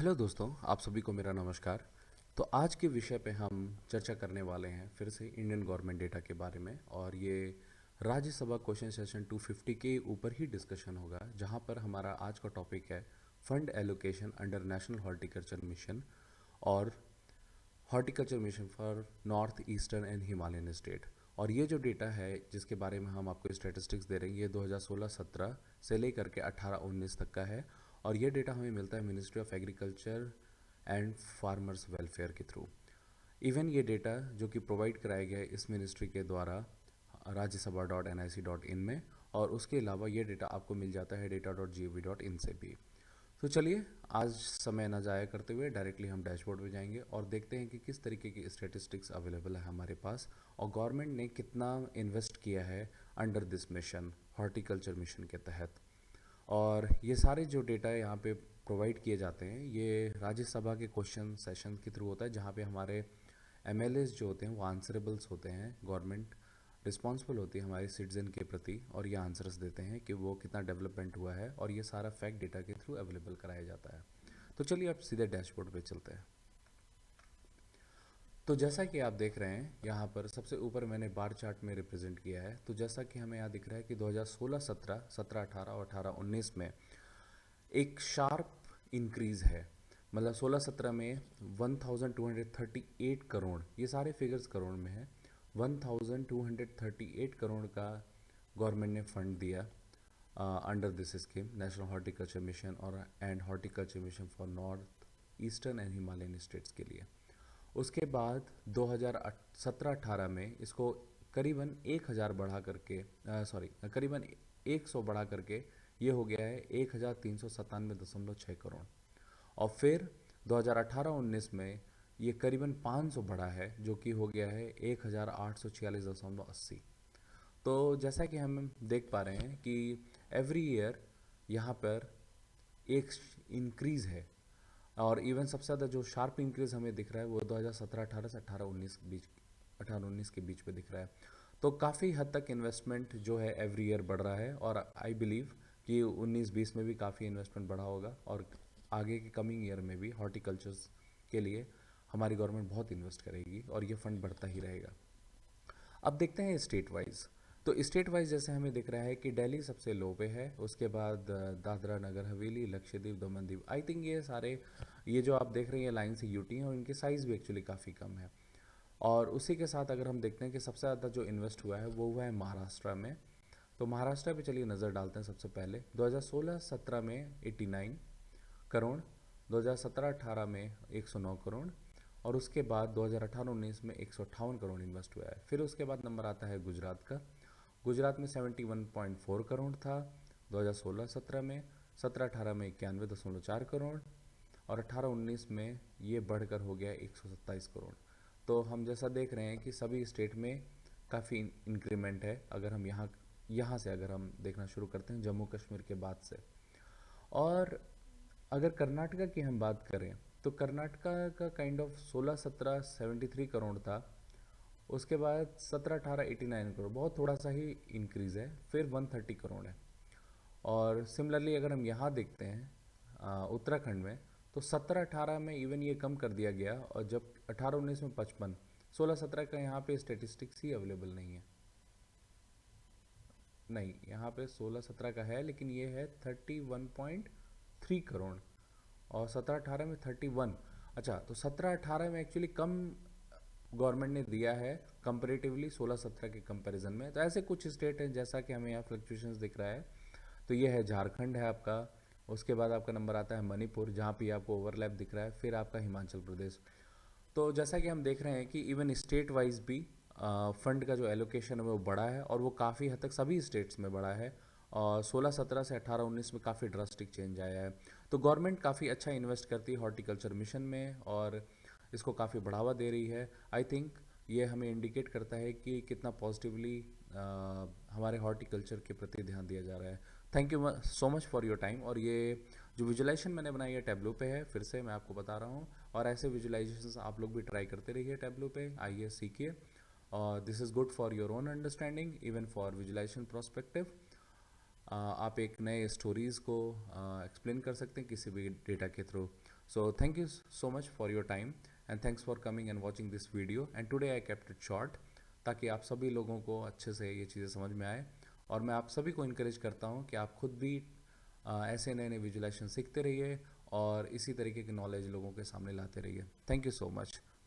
Hello दोस्तों, आप सभी को मेरा नमस्कार। तो आज के विषय पे हम चर्चा करने वाले हैं फिर से इंडियन गवर्नमेंट डेटा के बारे में। और ये राज्यसभा क्वेश्चन सेशन 250 के ऊपर ही डिस्कशन होगा, जहां पर हमारा आज का टॉपिक है fund allocation under national horticulture mission और horticulture mission for north eastern and Himalayan state. और ये जो डेटा है जिसके बारे में हम आपको स्टैटिस्टिक्स दे रहे हैं, ये 2016-17 से लेकर के 18-19 तक का है। और ये डेटा हमें मिलता है ministry of agriculture and farmers welfare के थ्रू। इवन ये डेटा जो कि प्रोवाइड कराया गया है इस मिनिस्ट्री के द्वारा राज्यसभा.nic.in में, और उसके अलावा ये डेटा आपको मिल जाता है data.gov.in से भी। तो चलिए, आज समय ना ज़ाया करते हुए डायरेक्टली हम डैशबोर्ड पे जाएंगे और देखते हैं कि किस तरीके की स्टैटिस्टिक्स अवेलेबल है हमारे पास और गवर्नमेंट ने कितना इन्वेस्ट किया है under this mission, horticulture mission के तहत। और ये सारे जो डेटा यहाँ पे प्रोवाइड किए जाते हैं, ये राज्यसभा के क्वेश्चन सेशन के थ्रू होता है, जहाँ पे हमारे एमएलएस जो होते हैं वो आंसरेबल्स होते हैं। गवर्नमेंट रिस्पॉन्सिबल होती है हमारे सिटीजन के प्रति और ये आंसर्स देते हैं कि वो कितना डेवलपमेंट हुआ है, और ये सारा फैक्ट डेटा के थ्रू अवेलेबल कराया जाता है। तो चलिए अब सीधे डैशबोर्ड पे चलते हैं। तो जैसा कि आप देख रहे हैं यहाँ पर सबसे ऊपर मैंने बार चार्ट में रिप्रेजेंट किया है। तो जैसा कि हमें यहाँ दिख रहा है कि 2016-17, 17-18 और 18-19 में एक शार्प इंक्रीज़ है। मतलब 16-17 में 1238 करोड़, ये सारे फिगर्स करोड़ में है, 1238 करोड़ का गवर्नमेंट ने फंड दिया under this scheme national horticulture mission और and horticulture mission for north eastern and Himalayan states के लिए। उसके बाद 2017-18 में इसको करीबन 1000 बढ़ा करके करीबन 100 बढ़ा करके ये हो गया है 1397.6 करोड़। और फिर 2018-19 में ये करीबन 500 बढ़ा है, जो कि हो गया है 1846.80। तो जैसा कि हम देख पा रहे हैं कि एवरी ईयर यहाँ पर एक इंक्रीज़ है। और इवन सबसे ज़्यादा जो शार्प इंक्रीज हमें दिख रहा है वो 2017-18 से 18-19 के बीच में दिख रहा है। तो काफ़ी हद तक इन्वेस्टमेंट जो है एवरी ईयर बढ़ रहा है, और आई बिलीव कि 19-20 में भी काफ़ी इन्वेस्टमेंट बढ़ा होगा, और आगे के कमिंग ईयर में भी हॉर्टिकल्चर्स के लिए हमारी गवर्नमेंट बहुत इन्वेस्ट करेगी और ये फंड बढ़ता ही रहेगा। अब देखते हैं स्टेट वाइज। तो स्टेट वाइज जैसे हमें दिख रहा है कि दिल्ली सबसे लो पे है, उसके बाद दादरा नगर हवेली, लक्षद्वीप, दमन दीव, आई थिंक ये सारे ये जो आप देख रहे हैं लाइन से यूटी हैं, और इनके साइज़ भी एक्चुअली काफ़ी कम है। और उसी के साथ अगर हम देखते हैं कि सबसे ज़्यादा जो इन्वेस्ट हुआ है वो हुआ है महाराष्ट्र में। तो महाराष्ट्र पे चलिए नज़र डालते हैं। सबसे पहले 2016-17 में 89 करोड़, 2017-18 में 109 करोड़, और उसके बाद 2018-19 में 158 करोड़ इन्वेस्ट हुआ है। फिर उसके बाद नंबर आता है गुजरात का। गुजरात में 71.4 करोड़ था 2016-17 में, 17-18 में 91.4 करोड़, और 18-19 में ये बढ़कर हो गया 127 करोड़। तो हम जैसा देख रहे हैं कि सभी स्टेट में काफ़ी इंक्रीमेंट है। अगर हम यहाँ से अगर हम देखना शुरू करते हैं जम्मू कश्मीर के बाद से। और अगर कर्नाटका की हम बात करें तो कर्नाटका का काइंड ऑफ 16-17 73 करोड़ था, उसके बाद 17-18 89 करोड़, बहुत थोड़ा सा ही इंक्रीज़ है, फिर 130 करोड़ है। और सिमिलरली अगर हम यहाँ देखते हैं उत्तराखंड में, तो 17-18 में इवन ये कम कर दिया गया, और जब 18-19 में 55, 16-17 का यहाँ पे स्टेटिस्टिक्स ही अवेलेबल नहीं है। नहीं, यहाँ पे 16-17 का है, लेकिन ये है 31.3 करोड़, और 17-18 में 31। अच्छा, तो 17-18 में एक्चुअली कम गवर्नमेंट ने दिया है कंपेरेटिवली 16-17 के कंपैरिजन में। तो ऐसे कुछ स्टेट हैं जैसा कि हमें यहाँ फ्लक्चुएशंस दिख रहा है। तो ये है झारखंड है आपका, उसके बाद आपका नंबर आता है मणिपुर, जहाँ पे आपको ओवरलैप दिख रहा है, फिर आपका हिमाचल प्रदेश। तो जैसा कि हम देख रहे हैं कि इवन स्टेट वाइज भी फंड का जो एलोकेशन है वो बढ़ा है, और वो काफ़ी हद तक सभी स्टेट्स में बढ़ा है। और 16-17 से 18-19 में काफ़ी ड्रास्टिक चेंज आया है। तो गवर्नमेंट काफ़ी अच्छा इन्वेस्ट करती है हॉर्टिकल्चर मिशन में, और इसको काफ़ी बढ़ावा दे रही है। आई थिंक ये हमें इंडिकेट करता है कि कितना पॉजिटिवली हमारे हॉर्टिकल्चर के प्रति ध्यान दिया जा रहा है। Thank you so much for your time. और ये जो विजुलाइजेशन मैंने बनाई है टैब्लो पे है, फिर से मैं आपको बता रहा हूँ, और ऐसे विजुलाइजेशन आप लोग भी ट्राई करते रहिए टैब्लो पे, आइए सीखिए। और this is good for your own understanding, even for visualisation prospective. आप एक नए स्टोरीज़ को एक्सप्लेन कर सकते हैं किसी भी डेटा के through. So thank you so much for your time and thanks for coming and watching this video, and today I kept it short ताकि आप सभी लोगों को अच्छे से ये चीज़ें समझ में आए। और मैं आप सभी को इनकरेज करता हूँ कि आप खुद भी ऐसे नए नए विजुलाइजेशन सीखते रहिए और इसी तरीके की नॉलेज लोगों के सामने लाते रहिए। Thank you so much.